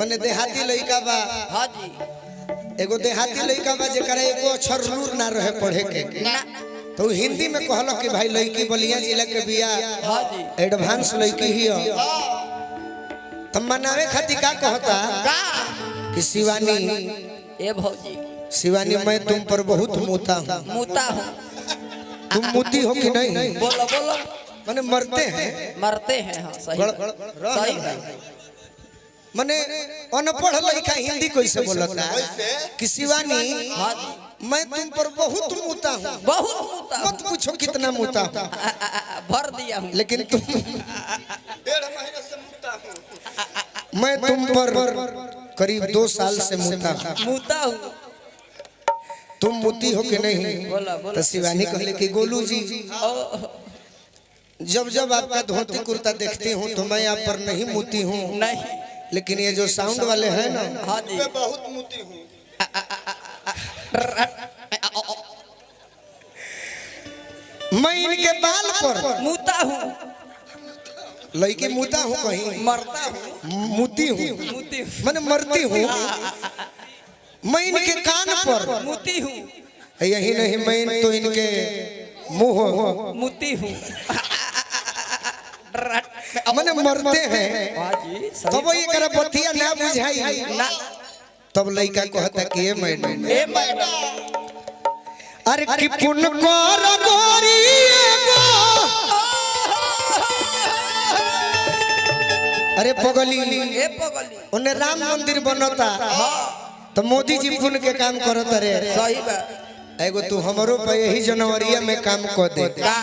मने देहाती लइका बा। हां जी एगो देहाती लइका बा जेकरा एको अक्षर लूर ना रहे पढ़े के ना तो हिंदी में कहलो कि भाई लड़की बलिया जिला के बिया हां जी एडवांस लड़की ही हो तब मनावे खातिर का कहता का कि शिवानी ए भौजी शिवानी मैं तुम पर बहुत मूता हूँ। मुता हूं तुम मूती हो कि नहीं? बोलो बोलो माने मरते हैं मरते हैं हां सही सही है माने अनपढ़ लड़का हिंदी कैसे बोलता है कि शिवानी हां जी मैं तुम पर बहुत मूता हूँ। बहुत मुता हूं। मत पूछो कितना मूता हूँ भर दिया हूं लेकिन तुम 1.5 महीने से मुता हूँ। मैं तुम पर करीब 2 साल से मूता हूँ। मुता हूं तुम मूती हो कि नहीं? बोला बोला तो शिवानी कहले कि गोलू जी जब जब आपका धोती कुर्ता देखती हूँ तो मैं आप पर नहीं मूती हूँ नहीं लेकिन ये जो साउंड वाले हैं ना हां जी मैं बहुत मुती हूँ। मैं इनके बाल पर मुता हूं लड़की मूता हूँ कहीं मरता हूं मूती हूँ मुती हूं मैंने मरती हूँ। मैं इनके कान पर मुती हूं यही नहीं मैं तो इनके मुंह मुती हूं मैंने मरते हैं हां जी तब ये करा बतिया ना बुझाई ना तब लड़का कहता कि ये मैडम ए मैडम अरे कि पुन कर गोरी एगो अरे पगली ए पगली उन्हें राम मंदिर बनता तो मोदी जी पुण्य के काम करत रे सही बा एगो तू हमरो पे यही जनवरी में काम कर दे का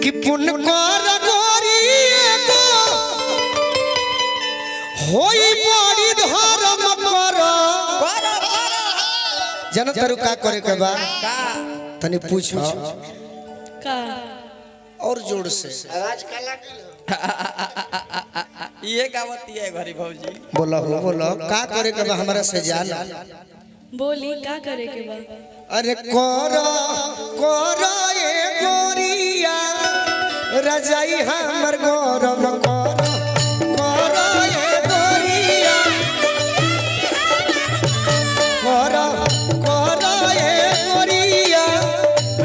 कि पुण्य कर गोरी एगो होई बड़ी धर्म कर जन तरु का करे के बा का तनी पूछो का और जोर से आवाज काला ये गावती है घरी भौजी बोलो का करे के बा हमरा से जाना बोली का करे के बा अरे कोरा ए गोरिया रजाई हमर गौरव कोरा ए गोरिया कोरा ए गोरिया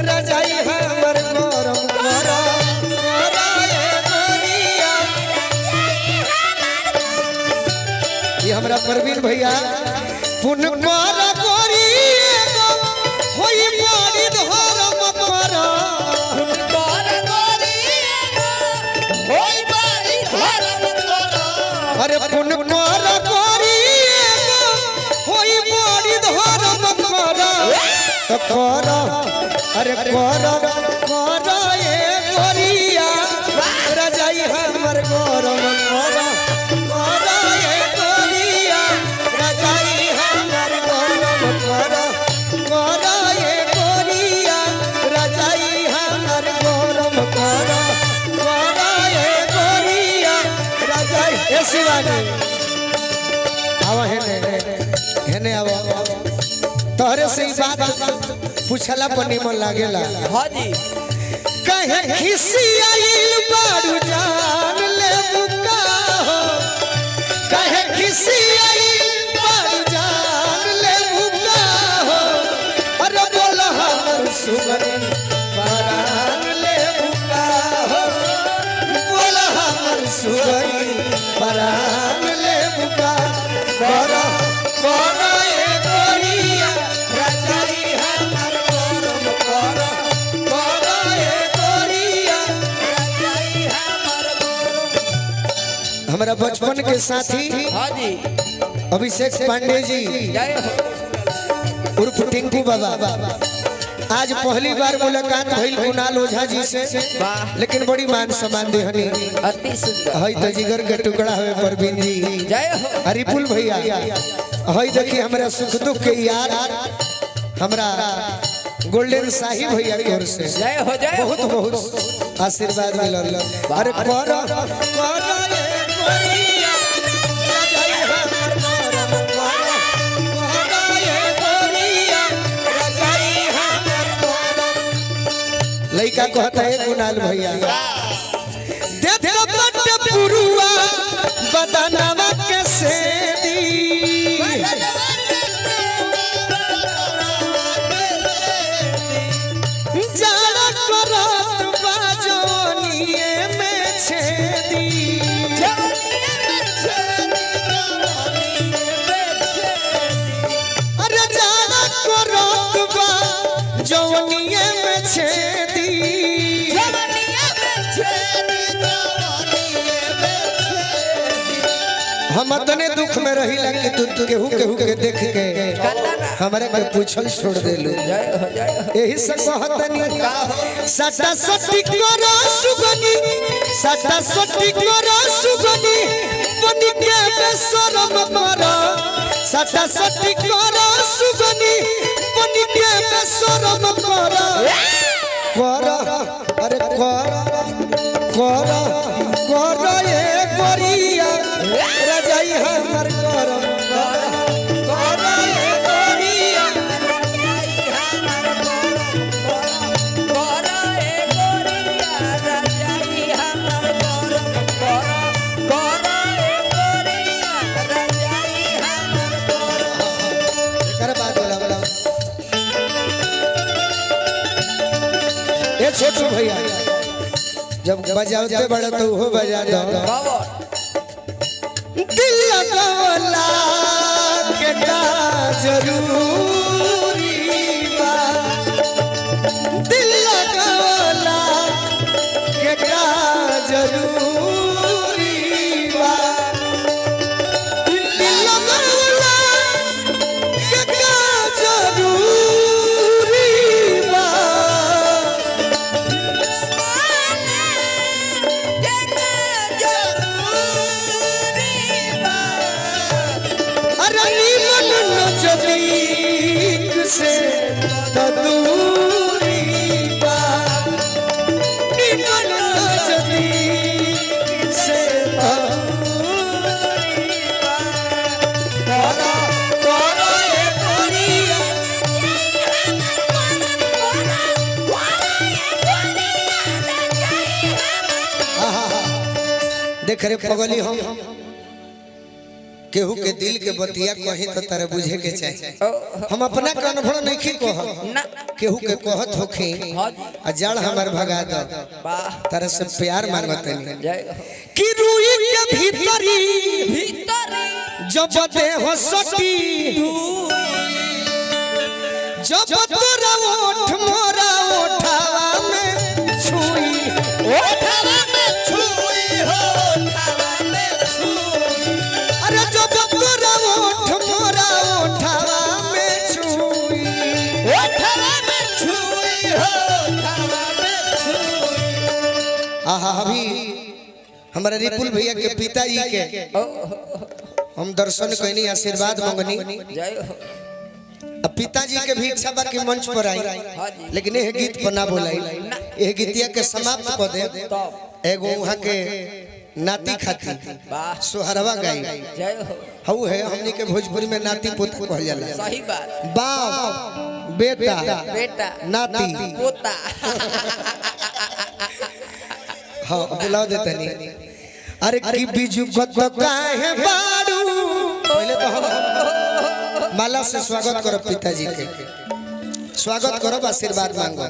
रजाई हमर गौरव कोरा ए गोरिया ये हमरा परवीन भैया पुन कर गोरी होई बड़ी धर्म कर कर गोरी होई बड़ी धर्म अरे पुन कर गोरी होई बड़ी धर्म कर तो कर अरे कर ए गोरिया रजाई हमर गौरव कर ए गोरिया रजाई हमर गौरव कर ए गोरिया रजाई हमर गौरव कर ए गोरिया रजाई ए शिवानी आवा हेने आवा तोहरे से ही बात पूछला पर निमन लागेला हां जी कहे खिसी आइल बारू जान ले मुका हो कहे खिसी आइल बारू जान ले मुका हो अरे बोला हमर सुगनी परान ले मुका हो बोला हमर सुगनी परान ले मुका करा ए गोरिया रजाई हमर गौरव करा ए गोरिया रजाई हमर गोरो हमारा बचपन के साथी हां जी अभिषेक पांडे जी जय हो उर्फ टिंकू बाबा आज पहली बार मुलाकात भइल कुणाल ओझा जी से वाह लेकिन बड़ी मान सम्मान देहनी अति सुंदर हई तो जिगर के टुकड़ा हवे परवीन जी जय हो हरिपुल भैया हई देखी हमरा सुख दुख के यार हमरा गोल्डन शाही भैया की ओर से जय हो बहुत बहुत आशीर्वाद मिलल अरे कर ए गोरिया रजाई हमर गौरव कर ए गोरिया रजाई हमर गौरव लइका कहता है कुणाल भैया दे दे बट पुरुआ बदनवा के सेदी हम अतने दुख में रही कि तू केहू केहू के देख के हमारे के पूछल छोड़ देलू यही से कहतनी सटा सटी करा सुगनी सटा सटी करा सुगनी बनी के बेशरम करा सटा सटी करा सुगनी बनी के बेशरम करा करा अरे करा करा करा ये करिया रजाई हमर करम करा ये करिया कर बात बोला ये छोटू भैया जब बजाते बड़ा तो वो बजा दो दिल लगवला के का जरूरी बा दिल लगवला के का जरूरी बा दिल लगवला के का जरूरी बा अरे नीमन नजदीक से तो दूरी बा नीमन नजदीक से तो दूरी बा करा करा ये करिया देख रे पगली हम केहू के दिल के बतिया कही तो तारे बुझे के चाहिए हम अपना के अनुभव नहीं कह केहू के कहत होखी आ जड़ हमार भगा दो तारे से प्यार मांगत कि रूई के भीतरी जब देह सटी जब तोरा ओठ मोरा ओठावा में छुई ओठावा में छुई हो ओठावा में छुई अरे जब तोरा ओठ मोरा ओठावा में छुई ओठावा में छुई हो ओठावा में छुई आहा अभी हमारे रिपुल भैया के पिताजी के हम दर्शन कइनी आशीर्वाद मंगनी अब पिताजी के भी इच्छा बा कि मंच पर आई लेकिन यह गीत पर ना बोलाई यह गीतिया के समाप्त कर दे एगो वहां के नाती खाती सोहरवा गाई हऊ है हमनी के भोजपुरी में नाती पोता कहल जाला सही बात बाप बेटा बेटा नाती पोता हां बुलाओ देतनी अरे की बिजू कत काहे बाड़ू पहले तो हम माला से स्वागत करो पिताजी के स्वागत करो आशीर्वाद मांगो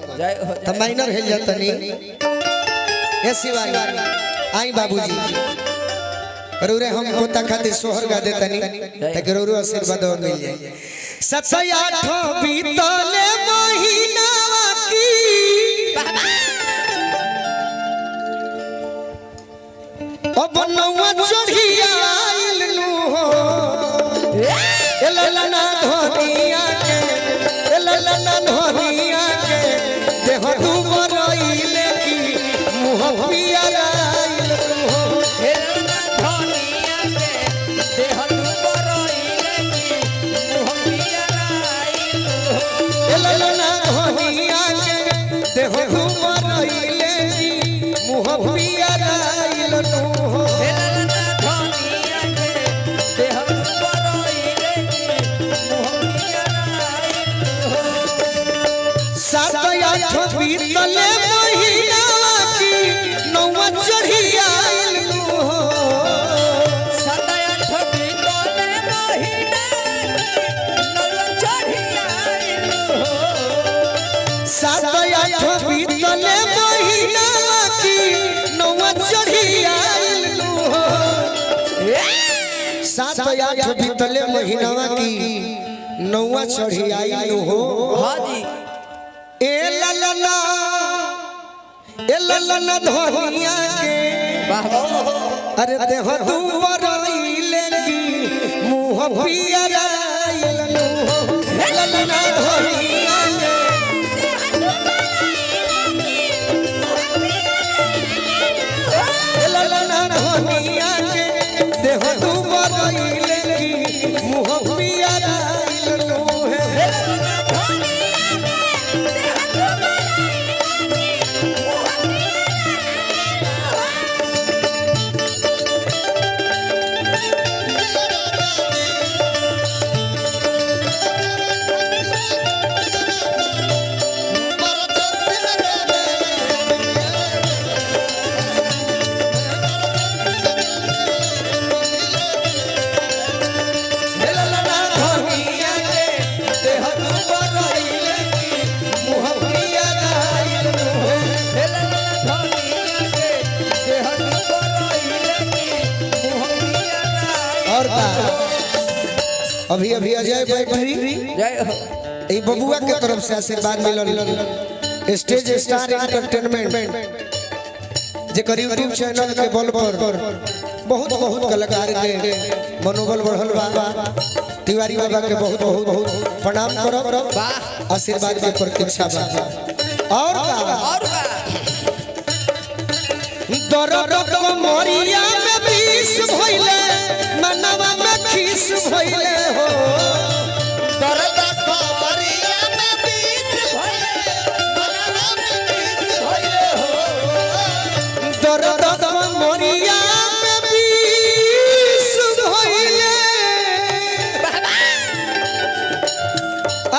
तो माइनर हेल जातनी ए शिवानी आई बाबूजी रोरे हम पोता खातिर सोहर गा देतनी ताकि रोरो आशीर्वाद मिल जाए 7-8 बीतले महीनावा की अब नौवा चढ़िया आइल नु हो ए ललना धनिया के ए ललना धनिया के देह तू बरइले की मुह पिया आइल नु हो हे धनिया के देह तू बरइले की मुह पिया आइल ए ललना धनिया के देह तू बरइले की मुह पिया आइल नु हो हे धनिया के देह तू बरइले की मुह पिया आइल 7-8 बीतले महीनावा की नौवा चढ़ी आइल नु हो 7-8 बीतले महीना नौवा चढ़ी आइल हो 7-8 बीतले महीनावा की नौवा चढ़ी आइल नु हो 7-8 बीतले महीनावा की नौवा चढ़ी आइल नु हो हां जी ए ललना धनिया के वाह वाह अरे देह तू बरइले पियराइल हो ललना धनिया के ललना धनिया के देह डूबल की मुँह पियराइल है अभी अभी अजय भाई भाई जय हो ई बबुआ के तरफ से आशीर्वाद मिलल स्टेज स्टार एंटरटेनमेंट जेकर यूट्यूब चैनल के बल पर बहुत बहुत कलाकार के मनोबल बढ़ल बा तिवारी बाबा के बहुत बहुत बहुत प्रणाम करब आशीर्वाद के प्रतीक्षा बा और दरद मरिया में विष भइले मनवा में खीस भइले हो दर्द कमरिया में बीच भइले मनवा में बीच भइले हो दरद मरिया में विष भइले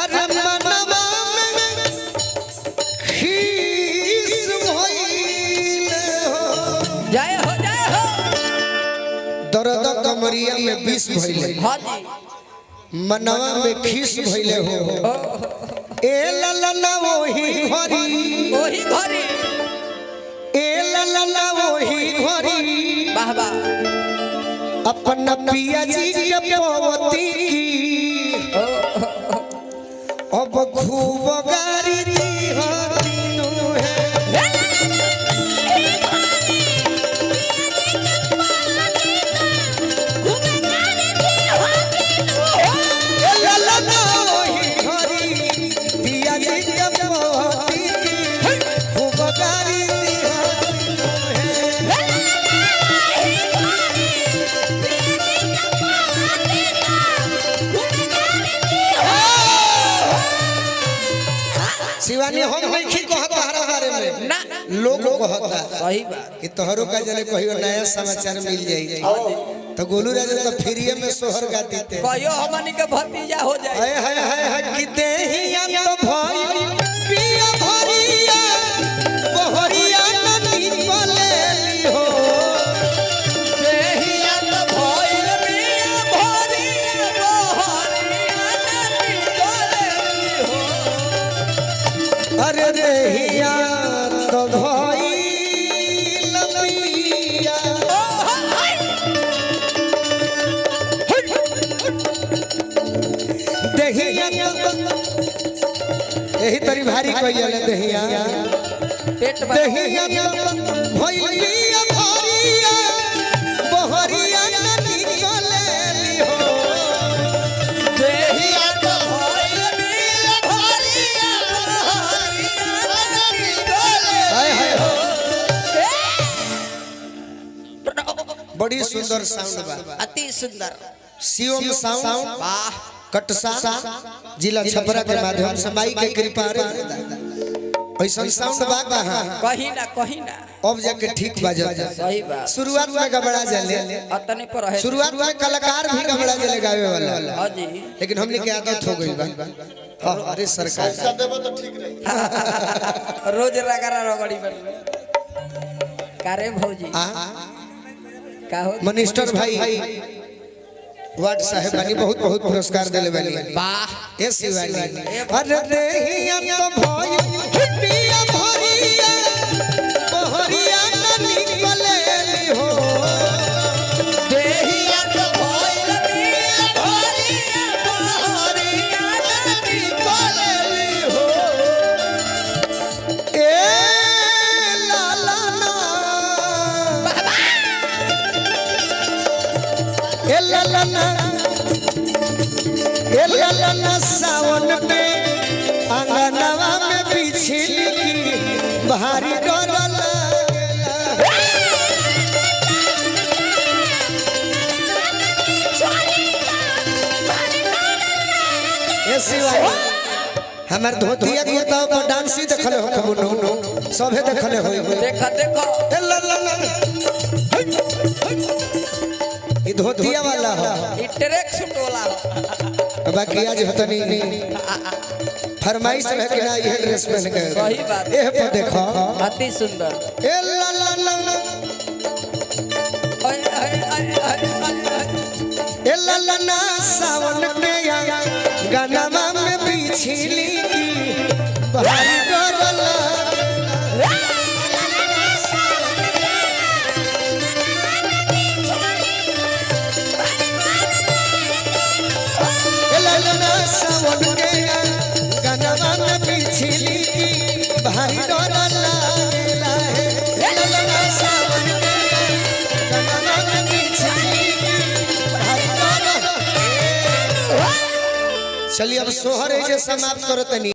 अरे मनवा में खीस भइले हो जय हो दरद कमरिया में विष भइले हाँ जी मनवा में खीस भइले हो ए ललना वही वही घरी ए ललना वही घरी वाह वाह अपन पिया जी के पवती की अब खूब गारी दी हतीनु है ए ललना वही घरी पिया जी के पवती की खूब गारी दी हतीनु है शिवानी हम नहीं कहता हर बारे में ना लोग कहता सही बात कि तोहरो का जने कहियो नया समाचार मिल जाई तो गोलू राजा तो फ्रीए में सोहर गाती थे कहियो हमनी के भतीजा हो जाए हाय हाय हाय हाय कि देहिया तो भई पिया भरिया बहरिया नदी पलेली हो देहिया तो भइल बिया भरिया बहरिया नदी चलेली हो अरे देहिया तो भई लपिया देहिया यही तरी भारी कहिया देहिया पेट देहिया भइलिया भरिया बहरिया नदी चलेली हो देहिया तो भइल बिया भरिया बहरिया नदी चलेली हाय हाय बड़ी सुंदर साउंड बा अति सुंदर शिवम साउंड वाह कटसा जिला छपरा के माध्यम से माई के कृपा रे ऐसा साउंड बा कहां कहीं ना अब जाके ठीक बाजत सही बात शुरुआत में गबड़ा जाले अतने पर है शुरुआत में कलाकार भी गबड़ा जाले गावे वाला हाँ जी लेकिन हमने की आदत हो गई बा हाँ, अरे सरकार पैसा देबो तो ठीक रही रोज रगड़ा रगड़ी बन कारे भौजी आ, का हो मिनिस्टर भाई वार्ड साहब बनी बहुत बहुत पुरस्कार देले वाली वाह ए शिवानी अरे देहिया तो भई पिया भरिया बहरिया नदी पलेली हो देहिया तो भइल बिया भरिया बहरिया नदी चलेली हो ए लाला ए लाला ललना सावन में अंगनवा में बिछली की भारी डर लागेला ए शिवाय हमर धोतिया कुर्ता पर डांसी देखले हो खबनो सभे देखले होई देखा देखो ए ललना ई धोतिया वाला हो ई ट्रैक सूट वाला हो। बाकी आज हतनी फरमाइश है कि ना ये ड्रेस पहन के सही बात ए पर देखो अति सुंदर ए ला ला ला ओए ओए ओए ए ला ला ना सावन में या गाना में बिछली की भारी डरला ए ला ला ना सावन में या गाना में बिछली की भारी डरला लागेला है ए ला ला ना सावन में गाना में बिछली की भारी डरला चलिए अब सोहर है जे समाप्त करो तनी।